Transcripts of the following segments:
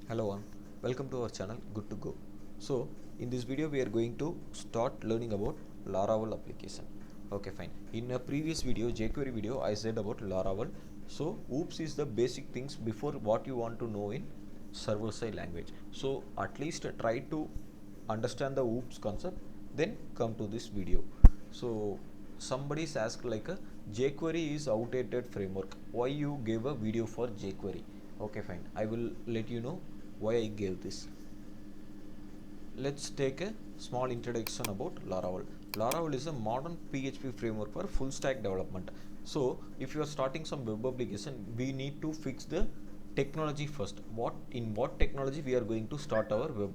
Hello all, welcome to our channel Good to Go. So in this video we are going to start learning about Laravel application. Okay, fine. In a previous video, jQuery video, I said about Laravel. So OOPS is the basic things before what you want to know in server side language. So at least try to understand the OOPS concept, then come to this video. So somebody's asked like a jQuery is outdated framework. Why you gave a video for jQuery? Okay, fine. I will let you know why I gave this. Let's take a small introduction about Laravel. Laravel is a modern PHP framework for full stack development. So if you are starting some web application, we need to fix the technology first. What technology we are going to start our web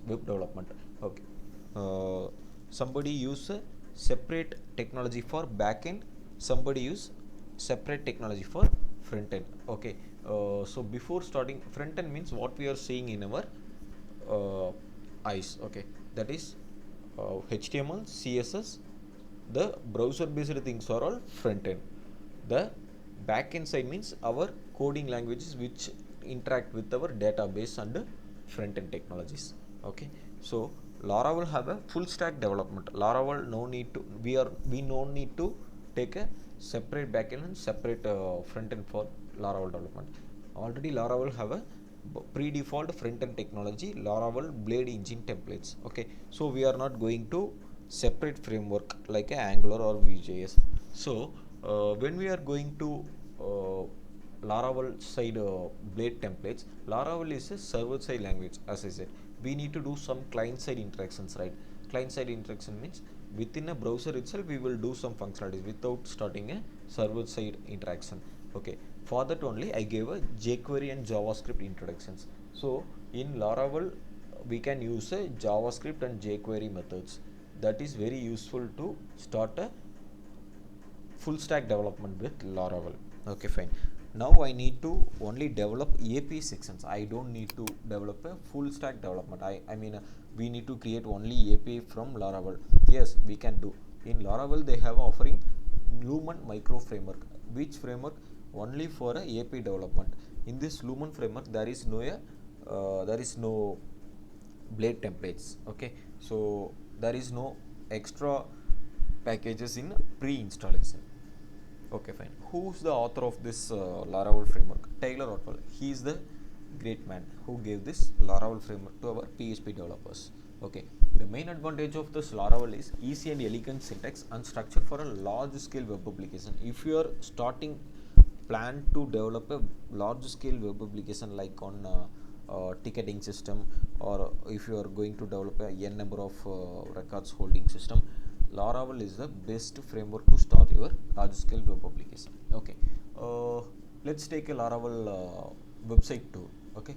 development. Okay. Somebody use a separate technology for backend. Somebody use separate technology for front end. Okay. So before starting front end means what we are seeing in our eyes. Okay, that is HTML, CSS. The browser based things are all front end. The back end side means our coding languages which interact with our database and front end technologies. Okay, so Laravel have a full stack development. Laravel no need to we no need to take a separate backend and separate front end for Laravel development. Already Laravel have a pre-default front-end technology, Laravel Blade Engine templates. Okay, so we are not going to separate framework like Angular or Vue.js. So when we are going to Laravel side Blade templates, Laravel is a server-side language. As I said, we need to do some client-side interactions, right? Client-side interaction means within a browser itself we will do some functionalities without starting a server-side interaction. Okay, for that only I gave a jQuery and JavaScript introductions. So in Laravel we can use a JavaScript and jQuery methods. That is very useful to start a full stack development with Laravel. Okay, fine. Now I need to only develop API sections. I don't need to develop a full stack development. I mean we need to create only API from Laravel. Yes, we can do. In Laravel they have offering Lumen micro framework. Which framework? Only for a API development. In this Lumen framework there is no Blade templates. Okay, so there is no extra packages in pre-installation. Okay, fine. Who's the author of this Laravel framework? Taylor Otwell. He is the great man who gave this Laravel framework to our PHP developers. Okay. The main advantage of this Laravel is easy and elegant syntax and structure for a large scale web application. If you are starting plan to develop a large scale web application like on ticketing system, or if you are going to develop a n number of records holding system, Laravel is the best framework to start your large scale web application. Okay, let's take a Laravel website tour. Okay,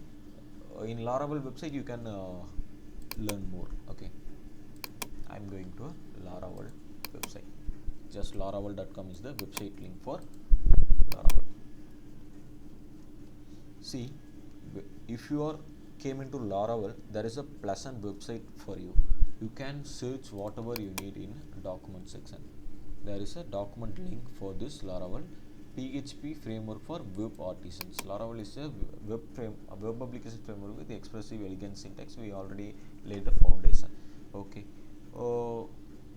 in Laravel website you can learn more. Okay, I'm going to a Laravel website. Just laravel.com is the website link for Laravel. See, if you are came into Laravel, there is a pleasant website for you. You can search whatever you need in document section. There is a document link for this Laravel PHP framework for web artisans. Laravel is a web application framework with expressive elegant syntax. We already laid the foundation. Okay.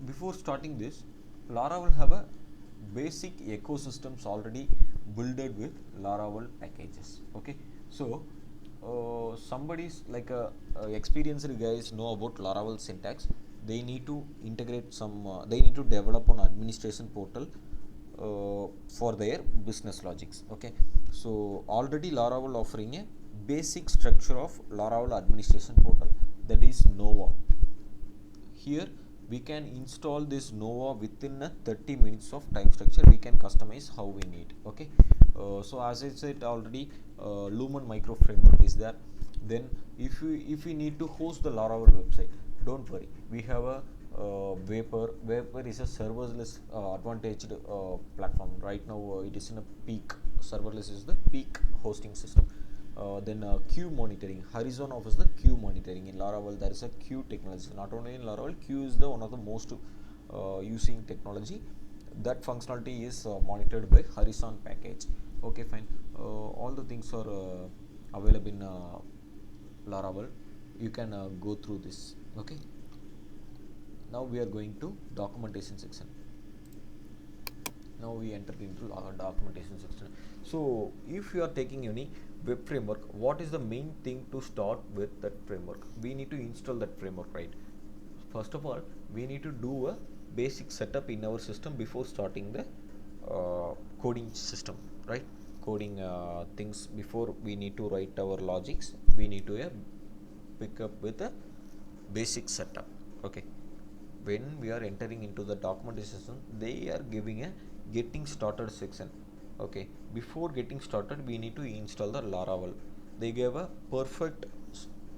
Before starting this, Laravel have a basic ecosystems already builded with Laravel packages. Okay, so somebody's like experienced guys know about Laravel syntax. They need to integrate some. They need to develop an administration portal for their business logics. Okay, so already Laravel offering a basic structure of Laravel administration portal, that is Nova. Here we can install this Nova within a 30 minutes of time structure. We can customize how we need. Okay, so as I said already, Lumen micro framework is there. Then if we need to host the Laravel website, don't worry, we have a Vapor is a serverless advantaged platform. Right now it is in a peak. Serverless is the peak hosting system. Then queue monitoring. Horizon offers the queue monitoring. In Laravel there is a queue technology. Not only in Laravel, queue is the one of the most using technology. That functionality is monitored by Horizon package. Okay, fine. All the things are available in Laravel, you can go through this. Okay, now we are going to documentation section. Now we enter into our documentation section. So if you are taking any web framework, what is the main thing to start with that framework? We need to install that framework, right? First of all, we need to do a basic setup in our system before starting the coding system, right? Coding things. Before we need to write our logics, we need to pick up with a basic setup. Okay, when we are entering into the documentation, they are giving a getting started section. Okay, before getting started, we need to install the Laravel. They gave a perfect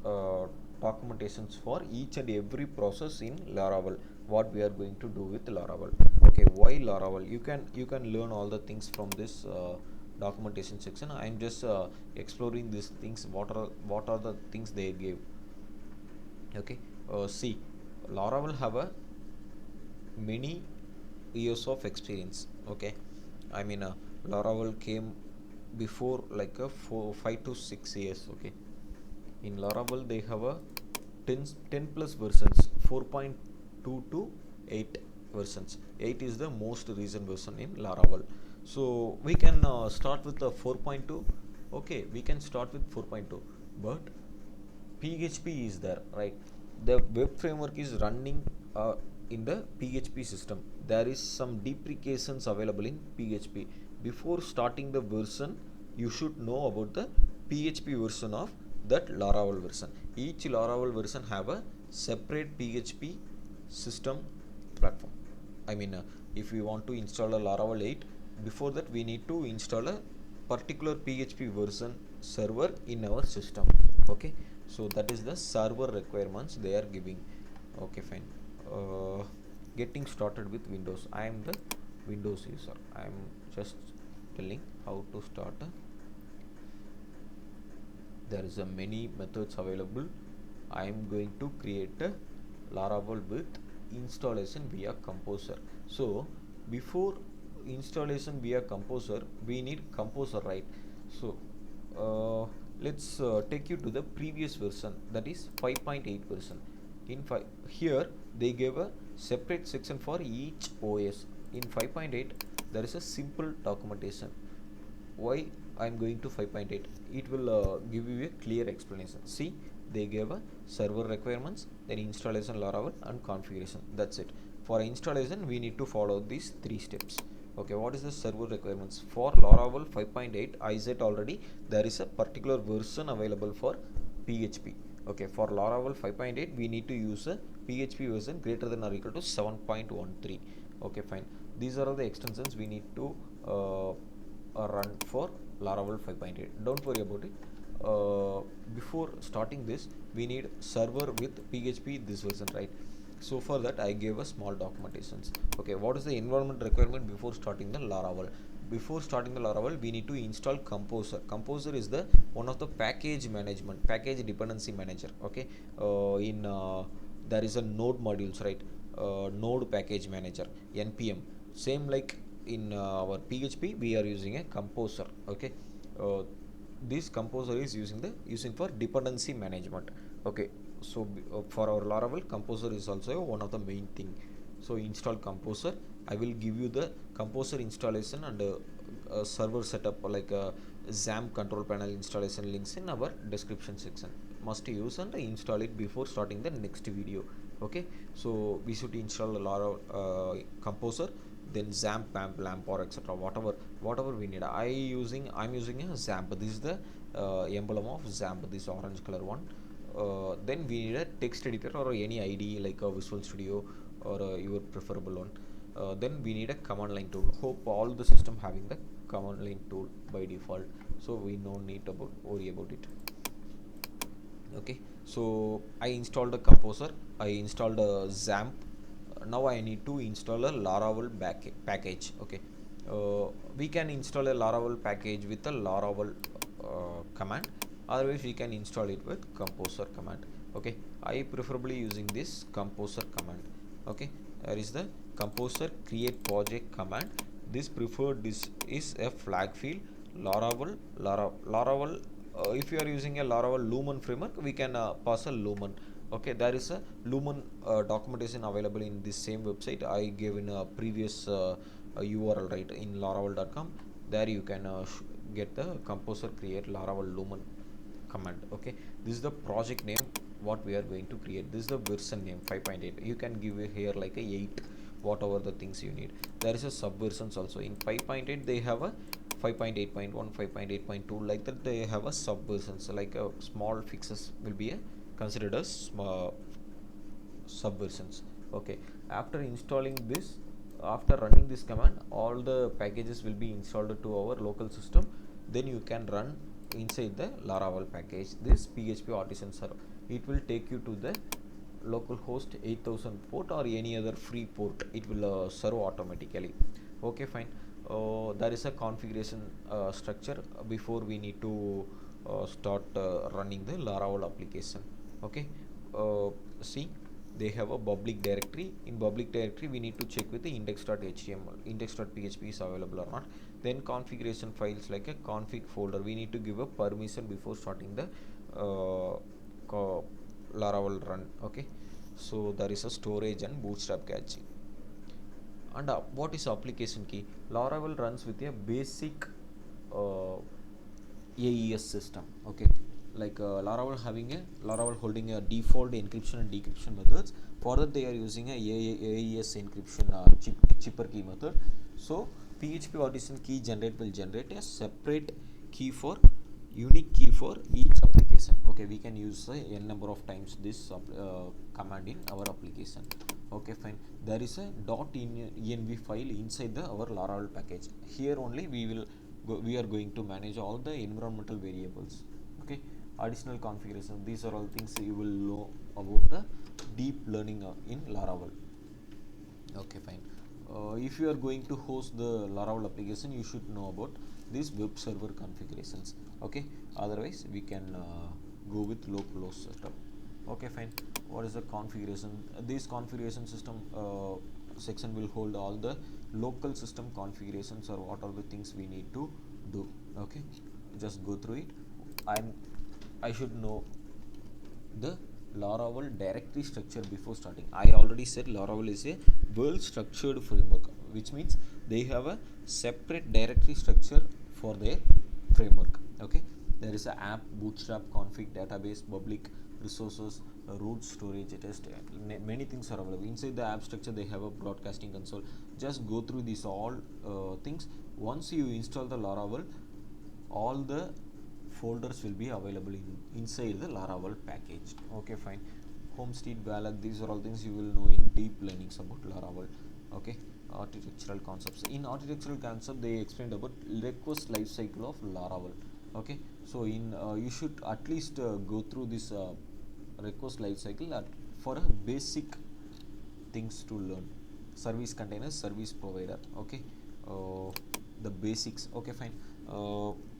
uh, documentations for each and every process in Laravel. What we are going to do with Laravel. Okay, why Laravel? You can learn all the things from this documentation section. I am just exploring these things. What are the things they gave? Okay, see, Laravel have a many years of experience. Okay, I mean Laravel came before like a 5 to 6 years. Okay, in Laravel they have a 10 plus versions, 4.2 to 8 versions. 8 is the most recent version in Laravel. So we can start with the 4.2. Okay, we can start with 4.2, but PHP is there, right? The web framework is running in the PHP system. There is some deprecations available in PHP. Before starting the version, you should know about the PHP version of that Laravel version. Each Laravel version have a separate PHP system platform. I mean, if we want to install a Laravel 8, before that we need to install a particular PHP version server in our system. Okay, so that is the server requirements they are giving. Okay, fine. Getting started with Windows. I am the Windows user. I am just telling how to start. There is a many methods available. I am going to create a Laravel with installation via Composer. So before installation via Composer, we need Composer, right? So let's take you to the previous version, that is 5.8 version. In here they gave a separate section for each OS. In 5.8 there is a simple documentation. Why I am going to 5.8? It will give you a clear explanation. See, they gave a server requirements, then installation Laravel and configuration. That's it. For installation we need to follow these 3 steps. Okay, what is the server requirements for Laravel 5.8? I said already there is a particular version available for PHP. Okay, for Laravel 5.8 we need to use a PHP version greater than or equal to 7.13. Okay, fine. These are all the extensions we need to run for Laravel 5.8. Don't worry about it. Before starting this, we need server with PHP this version, right? So for that I gave a small documentations. Okay, what is the environment requirement before starting the Laravel? Before starting the Laravel, we need to install Composer. Composer is the one of the package management, package dependency manager. Okay, in there is a node modules, right? Node package manager, npm. Same like in our PHP, we are using a Composer. Okay, uh, this Composer is using for dependency management. Okay, so for our Laravel, Composer is also one of the main thing. So install Composer. I will give you the Composer installation and server setup like XAMPP control panel installation links in our description section. Must use and install it before starting the next video. Okay, so we should install the Laravel Composer, then XAMPP, PAMP, LAMP, or etc. Whatever we need. I'm using a XAMPP. This is the emblem of XAMPP. This orange color one. Then we need a text editor or any IDE like a Visual Studio or your preferable one. Then we need a command line tool. Hope all the system having the command line tool by default, so we no need to worry about it. Okay, so I installed a Composer, I installed a XAMPP. Now I need to install a Laravel package. Okay, we can install a Laravel package with a Laravel command, otherwise we can install it with Composer command. Okay, I preferably using this Composer command. Okay, there is the Composer create project command. This preferred is a flag field. Laravel if you are using a Laravel Lumen framework, we can pass a Lumen. Okay, there is a Lumen documentation available in this same website. I gave in a previous URL, right, in laravel.com. There you can get the composer create Laravel Lumen command. Okay, this is the project name what we are going to create. This is the version name 5.8. You can give it here like a 8, whatever the things you need. There is a subversions also in 5.8. They have a 5.8.1, 5.8.2, like that. They have a subversions, like a small fixes will be considered as subversions. Okay, after installing this, after running this command, all the packages will be installed to our local system. Then you can run inside the Laravel package this PHP artisan server. It will take you to the local host 8000 port or any other free port. It will serve automatically. Okay, fine. There is a configuration structure before we need to start running the Laravel application. Okay, see, they have a public directory. In public directory, we need to check with the index.html, index.php is available or not. Then configuration files like a config folder. We need to give a permission before starting the Laravel run. Okay, so there is a storage and bootstrap caching. And what is application key? Laravel runs with a basic AES system. Okay, like Laravel holding a default encryption and decryption methods. For that, they are using a AES encryption chipper key method. So PHP artisan key will generate a separate key for unique key for each application. Okay, we can use n number of times this command in our application. Okay, fine. There is a .env file inside our Laravel package. Here only we are going to manage all the environmental variables. Okay, additional configuration. These are all things you will know about the deep learning in Laravel. Okay, fine. If you are going to host the Laravel application, you should know about these web server configurations. Okay, otherwise we can go with local host setup. Okay, fine. What is the configuration? This configuration system section will hold all the local system configurations or what are the things we need to do. Okay, just go through it. I should know the Laravel directory structure before starting. I already said Laravel is a well structured framework, which means they have a separate directory structure for their framework. Okay, there is a app, bootstrap, config, database, public, resources, root, storage, test, many things are available. Inside the app structure, they have a broadcasting console. Just go through these all things. Once you install the Laravel, all the folders will be available inside the Laravel package. Okay, fine. Homestead, Ballad, these are all things you will know in deep learnings about Laravel. Okay, architectural concepts. In architectural concept, they explained about request lifecycle of Laravel. Okay, so in you should at least go through this request lifecycle for a basic things to learn. Service container, service provider. Okay, the basics. Okay, fine.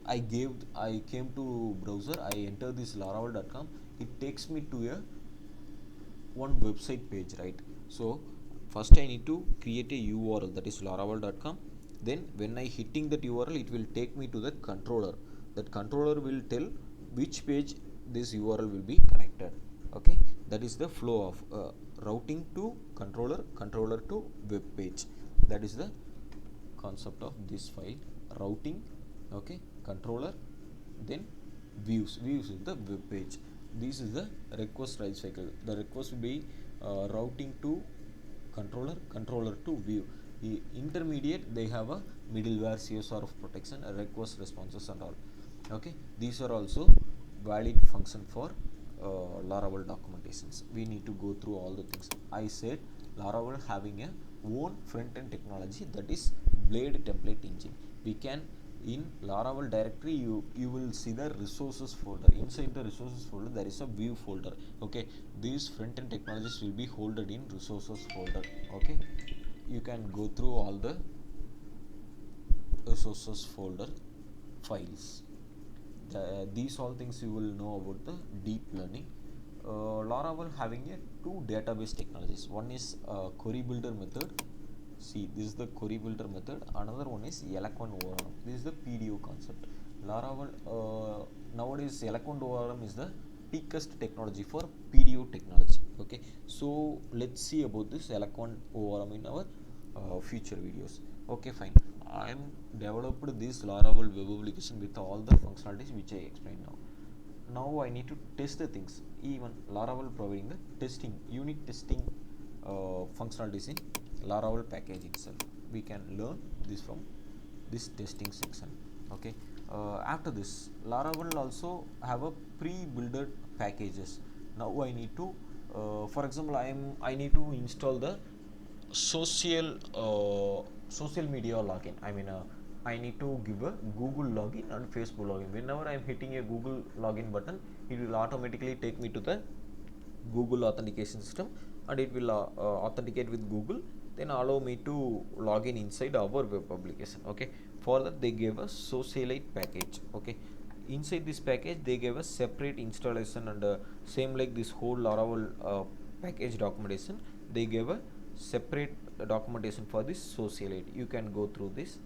I came to browser. I enter this laravel.com. It takes me to a one website page, right? So first I need to create a URL, that is laravel.com. Then when I hitting that URL, it will take me to the controller. That controller will tell which page this URL will be connected. Okay, that is the flow of routing to controller, controller to web page. That is the concept of this file. Routing, okay, controller, then views is the web page. This is the request lifecycle. The request will be routing to controller, controller to view. The intermediate, they have a middleware CSR of protection, request responses and all. Okay, these are also valid function for Laravel documentations. We need to go through all the things. I said Laravel having a own front-end technology, that is Blade template engine. We can in Laravel directory you will see the resources folder. Inside the resources folder there is a view folder. Okay, these front-end technologies will be holded in resources folder. Okay, you can go through all the resources folder files. These all things you will know about the deep learning. Laravel having two database technologies. One is query builder method. See, this is the query builder method. Another one is Eloquent ORM. This is the PDO concept. Laravel, nowadays Eloquent ORM is the peakest technology for PDO technology. Okay, so let's see about this Eloquent ORM in our future videos. Okay, fine. I am developed this Laravel web application with all the functionalities which I explained now. Now I need to test the things. Even Laravel providing the testing, unit testing functionalities in Laravel package itself. We can learn this from this testing section. Okay. After this, Laravel also have a pre-built packages. Now I need to, for example, I need to install the social social media login. I need to give a Google login and Facebook login. Whenever I am hitting a Google login button, it will automatically take me to the Google authentication system, and it will authenticate with Google, then allow me to log in inside our web application. Okay, for that they gave a Socialite package. Okay, inside this package they gave a separate installation, and same like this whole Laravel package documentation, they gave a separate documentation for this Socialite. You can go through this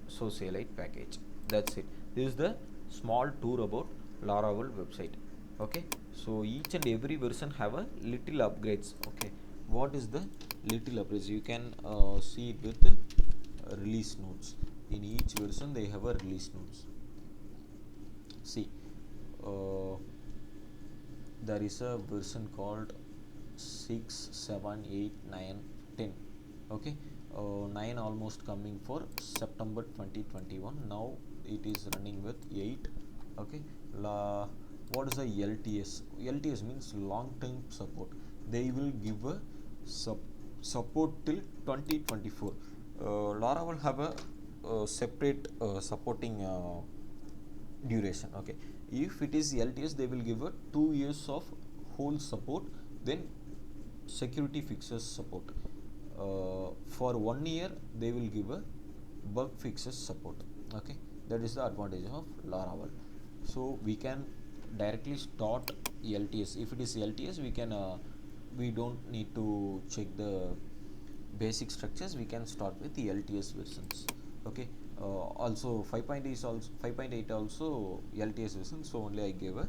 Socialite package. That's it. This is the small tour about Laravel website. Okay, so each and every version have a little upgrades. Okay, what is the little upgrades? You can see it with release notes. In each version they have a release notes. See, uh, there is a version called 6, 7, 8, 9, 10. Okay, 9 almost coming for September 2021. Now it is running with 8. Okay, what is a LTS? LTS means long term support. They will give a support till 2024. Lara will have a separate supporting duration. Okay, if it is LTS, they will give a 2 years of whole support, then security fixes support. For 1 year they will give a bug fixes support. Okay, that is the advantage of Laravel. So we can directly start LTS. If it is LTS, we can we don't need to check the basic structures. We can start with the LTS versions. Okay, also 5.8 is also 5.8 also LTS version, so only I gave a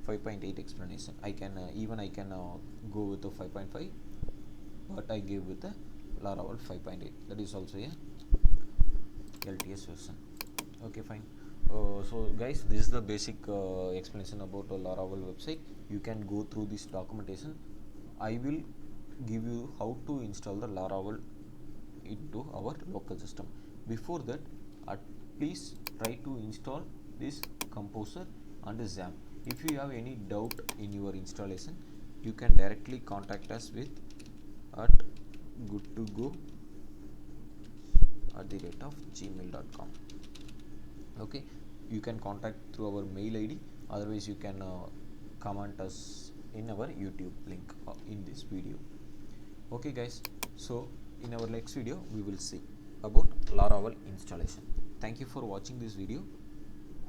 5.8 explanation. I can even I can go with the 5.5, but I gave with the Laravel 5.8. That is also a LTS version. Okay, fine. So guys, this is the basic explanation about the Laravel website. You can go through this documentation. I will give you how to install the Laravel into our local system. Before that, please try to install this Composer and XAMPP. If you have any doubt in your installation, you can directly contact us with at goodtogo@gmail.com. Okay, you can contact through our mail ID. Otherwise, you can comment us in our YouTube link in this video. Okay, guys. So in our next video, we will see about Laravel installation. Thank you for watching this video.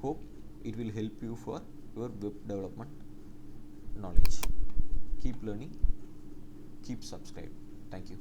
Hope it will help you for your web development knowledge. Keep learning, keep subscribed. Thank you.